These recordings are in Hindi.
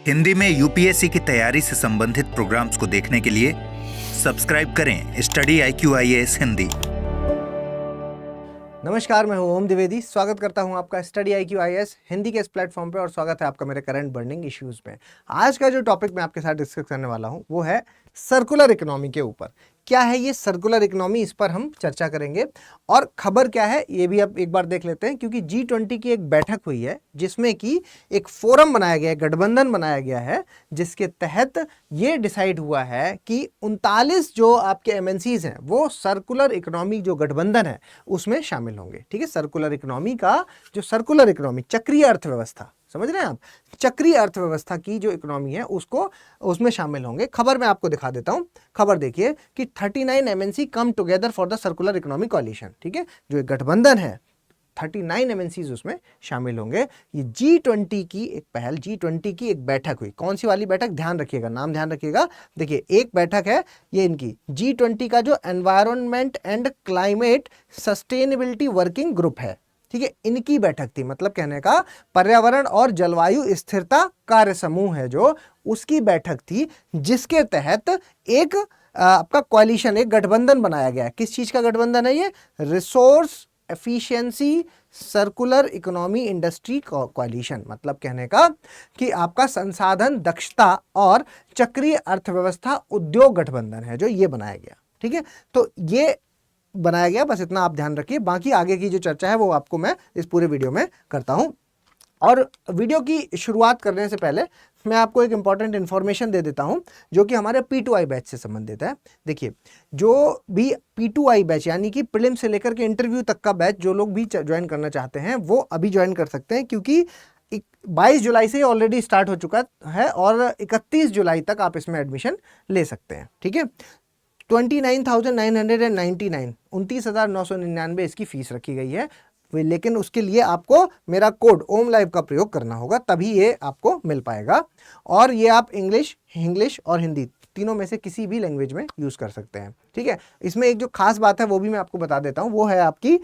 हिंदी में यूपीएससी की तैयारी से संबंधित प्रोग्राम्स को देखने के लिए सब्सक्राइब करें स्टडी IQIAS हिंदी। नमस्कार, मैं हूं ओम द्विवेदी। स्वागत करता हूं आपका स्टडी IQIAS हिंदी के इस प्लेटफॉर्म पे और स्वागत है आपका मेरे करंट बर्निंग इश्यूज में। आज का जो टॉपिक मैं आपके साथ डिस्कस करने वाला हूं वो है सर्कुलर इकोनॉमी के ऊपर। क्या है ये सर्कुलर इकोनॉमी, इस पर हम चर्चा करेंगे। और खबर क्या है ये भी अब एक बार देख लेते हैं, क्योंकि G20 की एक बैठक हुई है जिसमें कि एक फोरम बनाया गया है, गठबंधन बनाया गया है, जिसके तहत ये डिसाइड हुआ है कि 39 जो आपके MNCs हैं वो सर्कुलर इकोनॉमी जो गठबंधन है उसमें शामिल होंगे। ठीक है, सर्कुलर इकोनॉमी का जो सर्कुलर इकोनॉमी, चक्रीय अर्थव्यवस्था, समझ रहे हैं आप, चक्रीय अर्थव्यवस्था की जो इकोनॉमी है उसको उसमें शामिल होंगे। खबर मैं आपको दिखा देता हूं। खबर देखिए कि 39 MNC come together for the circular economy coalition. ठीक है, जो एक गठबंधन है 39 MNCs उसमें शामिल होंगे। ये G20 की एक पहल, G20 की एक बैठक हुई। कौन सी वाली बैठक, ध्यान रखिएगा, नाम ध्यान रखिएगा। देखिए एक बैठक है ये इनकी G20 का जो environment and climate sustainability working group है। ठीक है, इनकी बैठक थी, मतलब कहने का पर्यावरण और जलवायु स्थिरता कार्य समूह है जो, उसकी बैठक थी, जिसके तहत एक आपका कोalition, एक गठबंधन बनाया गया है। किस चीज का गठबंधन है ये? Resource efficiency circular economy industry coalition, मतलब कहने का कि आपका संसाधन दक्षता और चक्रीय अर्थव्यवस्था उद्योग गठबंधन है जो ये बनाया गया। ठीक है, तो ये बनाया गया, बस इतना आप ध्यान रखिए। बाकी आगे की जो चर्चा है वो आपको मैं इस पूरे वीडियो में करता हूं। और वीडियो की शुरुआत करने से पहले मैं आपको एक इंपॉर्टेंट इन्फॉर्मेशन दे देता हूं जो कि हमारे P2I बैच से संबंधित है। देखिए, जो भी P2I बैच यानी कि प्रीलिम से लेकर के इंटरव्यू तक का बैच जो लोग भी ज्वाइन करना चाहते हैं वो अभी ज्वाइन कर सकते हैं, क्योंकि 22 जुलाई से ऑलरेडी स्टार्ट हो चुका है और 31 जुलाई तक आप इसमें एडमिशन ले सकते हैं। ठीक है, 29,999 29,999 इसकी फीस रखी गई है, लेकिन उसके लिए आपको मेरा कोड ओम लाइव का प्रयोग करना होगा, तभी ये आपको मिल पाएगा। और ये आप इंग्लिश और हिंदी तीनों में से किसी भी लैंग्वेज में यूज कर सकते हैं। ठीक है, इसमें एक जो खास बात है वो भी मैं आपको बता देता हूं, वो है आपकी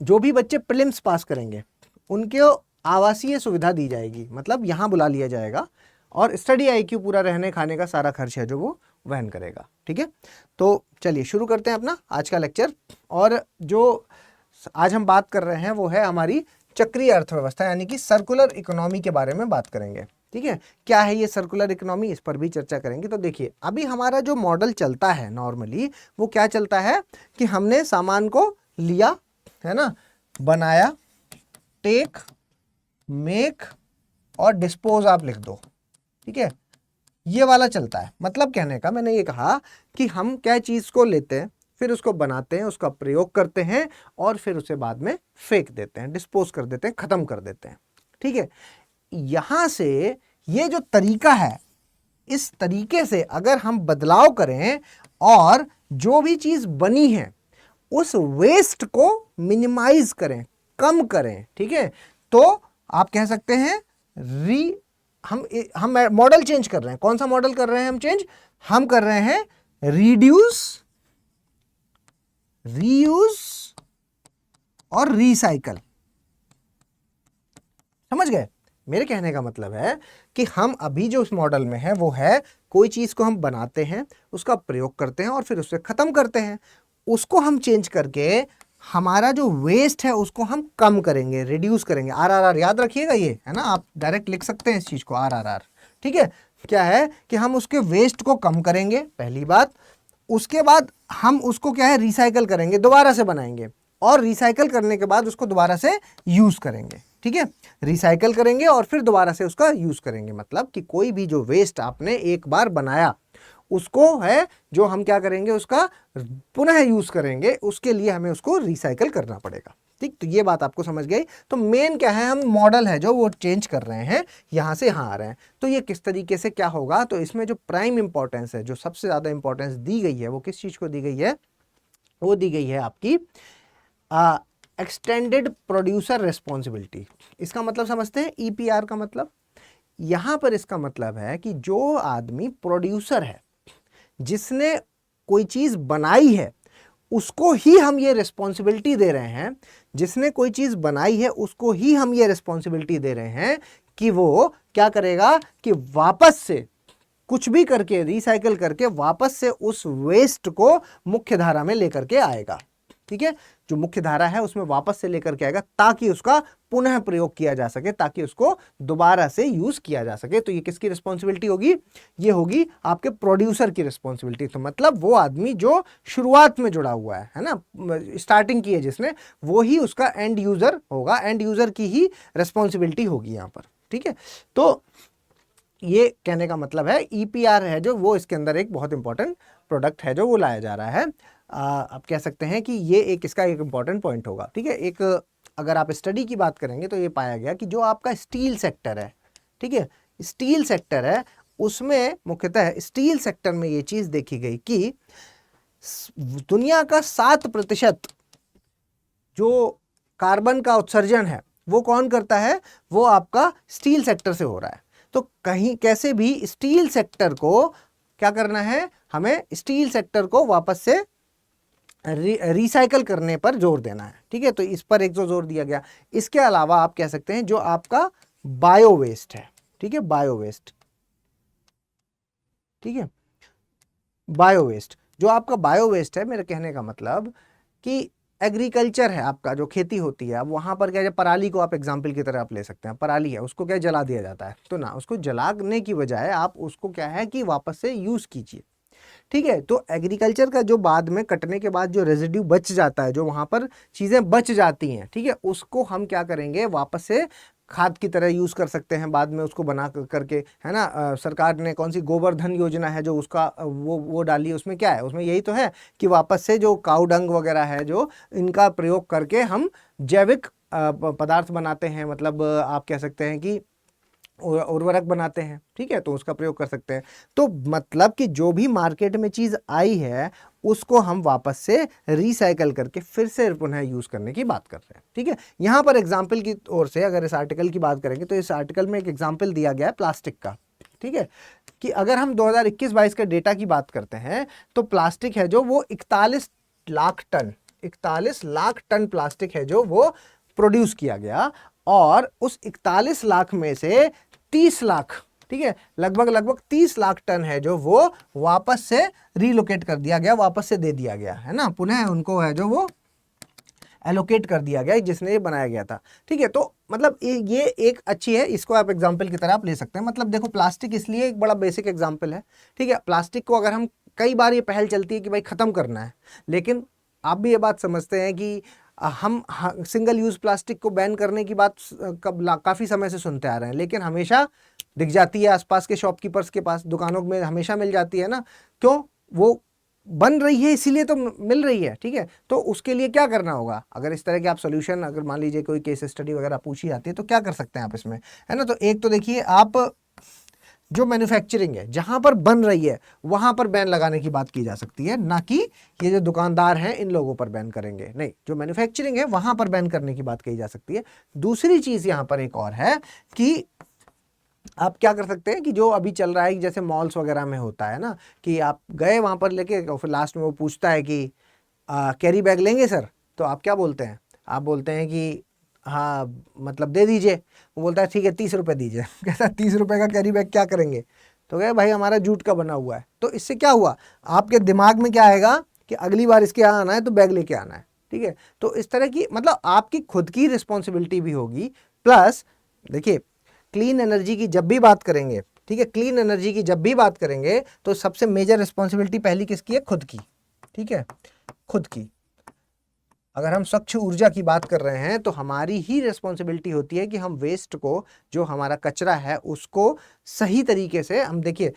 जो भी बच्चे प्रीलिम्स पास करेंगे उनके आवासीय सुविधा दी जाएगी, मतलब यहाँ बुला लिया जाएगा और स्टडी IQ पूरा रहने खाने का सारा खर्च है जो वो वहन करेगा। ठीक है, तो चलिए शुरू करते हैं अपना आज का लेक्चर। और जो आज हम बात कर रहे हैं वो है हमारी चक्रीय अर्थव्यवस्था यानी कि सर्कुलर इकोनॉमी के बारे में बात करेंगे। ठीक है, क्या है ये सर्कुलर इकोनॉमी, इस पर भी चर्चा करेंगे। तो देखिए, अभी हमारा जो मॉडल चलता है नॉर्मली वो क्या चलता है कि हमने सामान को लिया है ना, बनाया, टेक, मेक और डिस्पोज आप लिख दो। ठीक है, ये वाला चलता है। मतलब कहने का मैंने ये कहा कि हम क्या चीज को लेते हैं, फिर उसको बनाते हैं, उसका प्रयोग करते हैं और फिर उसे बाद में फेंक देते हैं, डिस्पोज कर देते हैं, खत्म कर देते हैं। ठीक है, यहां से ये जो तरीका है, इस तरीके से अगर हम बदलाव करें और जो भी चीज बनी है उस वेस्ट को मिनिमाइज करें, कम करें, ठीक है, तो आप कह सकते हैं हम मॉडल चेंज कर रहे हैं। कौन सा मॉडल कर रहे हैं हम चेंज? हम कर रहे हैं रिड्यूस, रीयूज और रिसाइकल। समझ गए? मेरे कहने का मतलब है कि हम अभी जो उस मॉडल में है वो है कोई चीज को हम बनाते हैं, उसका प्रयोग करते हैं और फिर उसे खत्म करते हैं। उसको हम चेंज करके हमारा जो वेस्ट है उसको हम कम करेंगे, रिड्यूस करेंगे। RRR याद रखिएगा, ये है ना, आप डायरेक्ट लिख सकते हैं इस चीज को, RRR। ठीक है, क्या है कि हम उसके वेस्ट को कम करेंगे, पहली बात। उसके बाद हम उसको क्या है, रिसाइकल करेंगे, दोबारा से बनाएंगे और रिसाइकल करने के बाद उसको दोबारा से यूज करेंगे। ठीक है, रिसाइकल करेंगे और फिर दोबारा से उसका यूज करेंगे। मतलब कि कोई भी जो वेस्ट आपने एक बार बनाया उसको है जो हम क्या करेंगे, उसका पुनः यूज करेंगे, उसके लिए हमें उसको रिसाइकल करना पड़ेगा। ठीक, तो ये बात आपको समझ गई। तो मेन क्या है, हम मॉडल है जो वो चेंज कर रहे हैं, यहां से यहां आ रहे हैं। तो ये किस तरीके से क्या होगा, तो इसमें जो प्राइम इंपॉर्टेंस है, जो सबसे ज्यादा इंपॉर्टेंस दी गई है वो किस चीज को दी गई है? वो दी गई है आपकी एक्सटेंडेड प्रोड्यूसर रेस्पॉन्सिबिलिटी। इसका मतलब समझते हैं, EPR का मतलब, यहां पर इसका मतलब है कि जो आदमी प्रोड्यूसर है, जिसने कोई चीज बनाई है, उसको ही हम ये रिस्पॉन्सिबिलिटी दे रहे हैं, जिसने कोई चीज बनाई है उसको ही हम ये रिस्पॉन्सिबिलिटी दे रहे हैं कि वो क्या करेगा कि वापस से कुछ भी करके रिसाइकल करके वापस से उस वेस्ट को मुख्य धारा में लेकर के आएगा। ठीक है, जो मुख्य धारा है उसमें वापस से लेकर के आएगा ताकि उसका पुनः प्रयोग किया जा सके, ताकि उसको दोबारा से यूज किया जा सके। तो ये किसकी रिस्पॉन्सिबिलिटी होगी? ये होगी आपके प्रोड्यूसर की रिस्पॉन्सिबिलिटी। तो मतलब वो आदमी जो शुरुआत में जुड़ा हुआ है ना, स्टार्टिंग की है जिसने, वो ही उसका एंड यूजर होगा, एंड यूजर की ही रिस्पॉन्सिबिलिटी होगी यहाँ पर। ठीक है, तो ये कहने का मतलब है ईपीआर है जो, वो इसके अंदर एक बहुत इंपॉर्टेंट प्रोडक्ट है जो वो लाया जा रहा है। आप कह सकते हैं कि ये एक इसका एक इंपॉर्टेंट पॉइंट होगा। ठीक है, एक अगर आप स्टडी की बात करेंगे तो ये पाया गया कि जो आपका स्टील सेक्टर है, ठीक है, स्टील सेक्टर है, उसमें मुख्यतः स्टील सेक्टर में ये चीज देखी गई कि दुनिया का 7% जो कार्बन का उत्सर्जन है वो कौन करता है? वो आपका स्टील सेक्टर से हो रहा है। तो कहीं कैसे भी स्टील सेक्टर को क्या करना है? हमें स्टील सेक्टर को वापस से रिसाइकल करने पर जोर देना है। ठीक है, तो इस पर एक जो जोर दिया गया। इसके अलावा आप कह सकते हैं जो आपका बायो वेस्ट है, ठीक है, बायो वेस्ट, ठीक है, बायो वेस्ट, जो आपका बायो वेस्ट है, मेरे कहने का मतलब कि एग्रीकल्चर है आपका, जो खेती होती है, अब वहां पर क्या है, पराली को आप एग्जाम्पल की तरह आप ले सकते हैं। पराली है, उसको क्या जला दिया जाता है, तो ना उसको जलाने की बजाय आप उसको क्या है कि वापस से यूज कीजिए। ठीक है, तो एग्रीकल्चर का जो बाद में कटने के बाद जो रेजिड्यू बच जाता है, जो वहां पर चीजें बच जाती हैं, ठीक है, उसको हम क्या करेंगे? वापस से खाद की तरह यूज कर सकते हैं बाद में उसको बना करके, है ना। सरकार ने कौन सी गोवर्धन योजना है जो उसका वो डाली है, उसमें क्या है? उसमें यही तो है कि वापस से जो काऊ डंग वगैरह है जो इनका प्रयोग करके हम जैविक पदार्थ बनाते हैं, मतलब आप कह सकते हैं कि उर्वरक बनाते हैं। ठीक है, तो उसका प्रयोग कर सकते हैं। तो मतलब कि जो भी मार्केट में चीज आई है उसको हम वापस से रिसाइकल करके फिर से पुनः यूज करने की बात कर रहे हैं। ठीक है, यहां पर एग्जाम्पल की ओर से अगर इस आर्टिकल की बात करेंगे तो इस आर्टिकल में एक एग्जाम्पल दिया गया है प्लास्टिक का। ठीक है, कि अगर हम 2021-22 का डेटा की बात करते हैं तो प्लास्टिक है जो वो 41 लाख टन प्लास्टिक है जो वो प्रोड्यूस किया गया, और उस 41 लाख में से 30 लाख, ठीक है, लगभग 30 लाख टन है जो वो वापस से रिलोकेट कर दिया गया, वापस से दे दिया गया, है ना, पुनः उनको है जो वो एलोकेट कर दिया गया जिसने ये बनाया गया था। ठीक है, तो मतलब ये एक अच्छी है, इसको आप एग्जाम्पल की तरह आप ले सकते हैं। मतलब देखो, प्लास्टिक इसलिए एक बड़ा बेसिक एग्जाम्पल है। ठीक है, प्लास्टिक को अगर हम, कई बार ये पहल चलती है कि भाई खत्म करना है, लेकिन आप भी ये बात समझते हैं कि हम सिंगल यूज प्लास्टिक को बैन करने की बात काफी समय से सुनते आ रहे हैं, लेकिन हमेशा दिख जाती है आसपास के शॉपकीपर्स के पास, दुकानों में हमेशा मिल जाती है ना। क्यों? वो बन रही है इसीलिए तो मिल रही है। ठीक है, तो उसके लिए क्या करना होगा? अगर इस तरह के आप सोल्यूशन, अगर मान लीजिए कोई केस स्टडी वगैरह पूछी जाती है तो क्या कर सकते हैं आप इसमें, है ना। तो एक तो देखिए, आप जो मैन्युफैक्चरिंग है जहां पर बन रही है वहां पर बैन लगाने की बात की जा सकती है, ना कि ये जो दुकानदार हैं इन लोगों पर बैन करेंगे, नहीं, जो मैन्युफैक्चरिंग है वहां पर बैन करने की बात कही जा सकती है। दूसरी चीज यहां पर एक और है कि आप क्या कर सकते हैं कि जो अभी चल रहा है, जैसे मॉल्स वगैरह में होता है ना, कि आप गए वहां पर लेके, और फिर लास्ट में वो पूछता है कि कैरी बैग लेंगे सर? तो आप क्या बोलते हैं? आप बोलते हैं कि हाँ मतलब दे दीजिए। वो बोलता है ठीक है 30 रुपये दीजिए। कहता है 30 रुपये का कैरी बैग क्या करेंगे? तो कहे भाई हमारा जूट का बना हुआ है। तो इससे क्या हुआ, आपके दिमाग में क्या आएगा कि अगली बार इसके यहाँ आना है तो बैग लेके आना है। ठीक है, तो इस तरह की, मतलब आपकी खुद की रिस्पॉन्सिबिलिटी भी होगी। प्लस देखिए, क्लीन एनर्जी की जब भी बात करेंगे, ठीक है, क्लीन एनर्जी की जब भी बात करेंगे तो सबसे मेजर रिस्पॉन्सिबिलिटी पहली किसकी है? खुद की। ठीक है, खुद की। अगर हम स्वच्छ ऊर्जा की बात कर रहे हैं तो हमारी ही रिस्पॉन्सिबिलिटी होती है कि हम वेस्ट को, जो हमारा कचरा है, उसको सही तरीके से हम, देखिए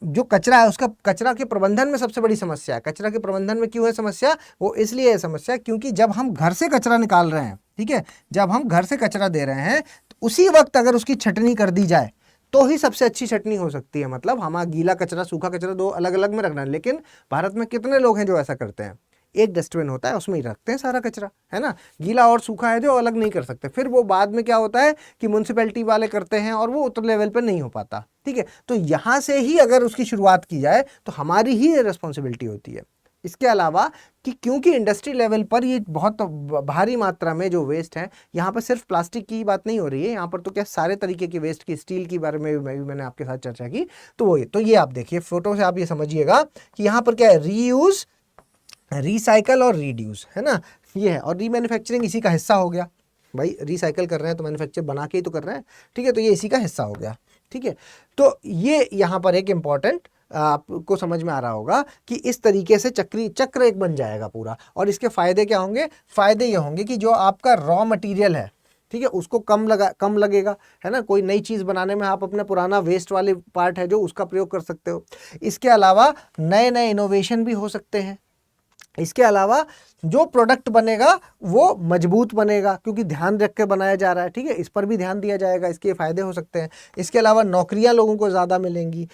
जो कचरा है उसका, कचरा के प्रबंधन में सबसे बड़ी समस्या है। कचरा के प्रबंधन में क्यों है समस्या? वो इसलिए है समस्या क्योंकि जब हम घर से कचरा निकाल रहे हैं, ठीक है, जब हम घर से कचरा दे रहे हैं तो उसी वक्त अगर उसकी छटनी कर दी जाए तो ही सबसे अच्छी छटनी हो सकती है। मतलब हमारा गीला कचरा, सूखा कचरा दो अलग अलग में रखना है, लेकिन भारत में कितने लोग हैं जो ऐसा करते हैं? एक डस्टबिन होता है, उसमें ही रखते हैं सारा कचरा, है ना। गीला और सूखा है जो अलग नहीं कर सकते। फिर वो बाद में क्या होता है कि म्युनिसिपैलिटी वाले करते हैं और वो उतने लेवल पर नहीं हो पाता। ठीक है, तो यहाँ से ही अगर उसकी शुरुआत की जाए तो हमारी ही रिस्पॉन्सिबिलिटी होती है। इसके अलावा कि क्योंकि इंडस्ट्री लेवल पर ये बहुत भारी मात्रा में जो वेस्ट है, यहाँ पर सिर्फ प्लास्टिक की बात नहीं हो रही है, यहाँ पर तो क्या सारे तरीके की वेस्ट की, स्टील के बारे में भी मैंने आपके साथ चर्चा की। तो ये आप देखिए फोटो से आप ये समझिएगा कि यहाँ पर क्या है, रीयूज, रिसाइकल और रीड्यूस, है ना, ये है। और रीमैन्युफैक्चरिंग इसी का हिस्सा हो गया भाई, रिसाइकल कर रहे हैं तो मैन्युफैक्चर बना के ही तो कर रहे हैं, ठीक है, तो ये इसी का हिस्सा हो गया, ठीक है। तो ये यहाँ पर एक इम्पॉर्टेंट आपको समझ में आ रहा होगा कि इस तरीके से चक्र एक बन जाएगा पूरा। और इसके फायदे क्या होंगे? फायदे ये होंगे कि जो आपका रॉ मटेरियल है, ठीक है, उसको कम लगेगा, है ना, कोई नई चीज़ बनाने में आप अपना पुराना वेस्ट वाले पार्ट है जो उसका प्रयोग कर सकते हो। इसके अलावा नए नए इनोवेशन भी हो सकते हैं। इसके अलावा जो प्रोडक्ट बनेगा वो मजबूत बनेगा क्योंकि ध्यान रख के बनाया जा रहा है, ठीक है, इस पर भी ध्यान दिया जाएगा, इसके फायदे हो सकते हैं। इसके अलावा नौकरियां लोगों को ज़्यादा मिलेंगी,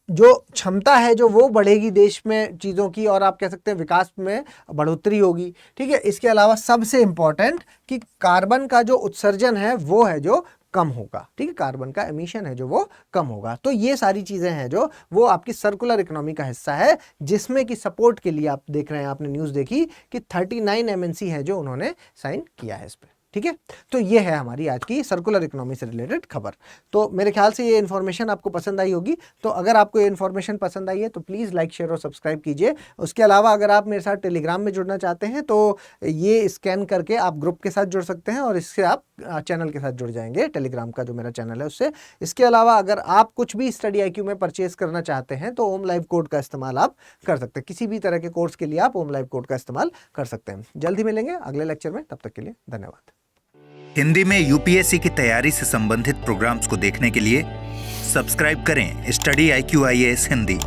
जो क्षमता है जो वो बढ़ेगी देश में चीज़ों की, और आप कह सकते हैं विकास में बढ़ोतरी होगी, ठीक है। इसके अलावा सबसे इम्पॉर्टेंट कि कार्बन का जो उत्सर्जन है वो है जो कम होगा, ठीक है, कार्बन का एमिशन है जो वो कम होगा। तो ये सारी चीज़ें हैं जो वो आपकी सर्कुलर इकोनॉमी का हिस्सा है, जिसमें कि सपोर्ट के लिए आप देख रहे हैं, आपने न्यूज़ देखी कि 39 MNC है जो उन्होंने साइन किया है इस पर, ठीक है। तो ये है हमारी आज की सर्कुलर इकोनॉमी से रिलेटेड खबर। तो मेरे ख्याल से ये इन्फॉर्मेशन आपको पसंद आई होगी। तो अगर आपको ये इन्फॉर्मेशन पसंद आई है तो प्लीज़ लाइक, शेयर और सब्सक्राइब कीजिए। उसके अलावा अगर आप मेरे साथ टेलीग्राम में जुड़ना चाहते हैं तो ये स्कैन करके आप ग्रुप के साथ जुड़ सकते हैं और इससे आप चैनल के साथ जुड़ जाएंगे, टेलीग्राम का जो मेरा चैनल है उससे। इसके अलावा अगर आप कुछ भी स्टडी IQ में परचेज करना चाहते हैं तो ओम लाइव कोड का इस्तेमाल आप कर सकते हैं। किसी भी तरह के कोर्स के लिए आप ओम लाइव कोड का इस्तेमाल कर सकते हैं। जल्दी मिलेंगे अगले लेक्चर में, तब तक के लिए धन्यवाद। हिंदी में UPSC की तैयारी से संबंधित प्रोग्राम्स को देखने के लिए सब्सक्राइब करें स्टडी IQ IAS हिंदी।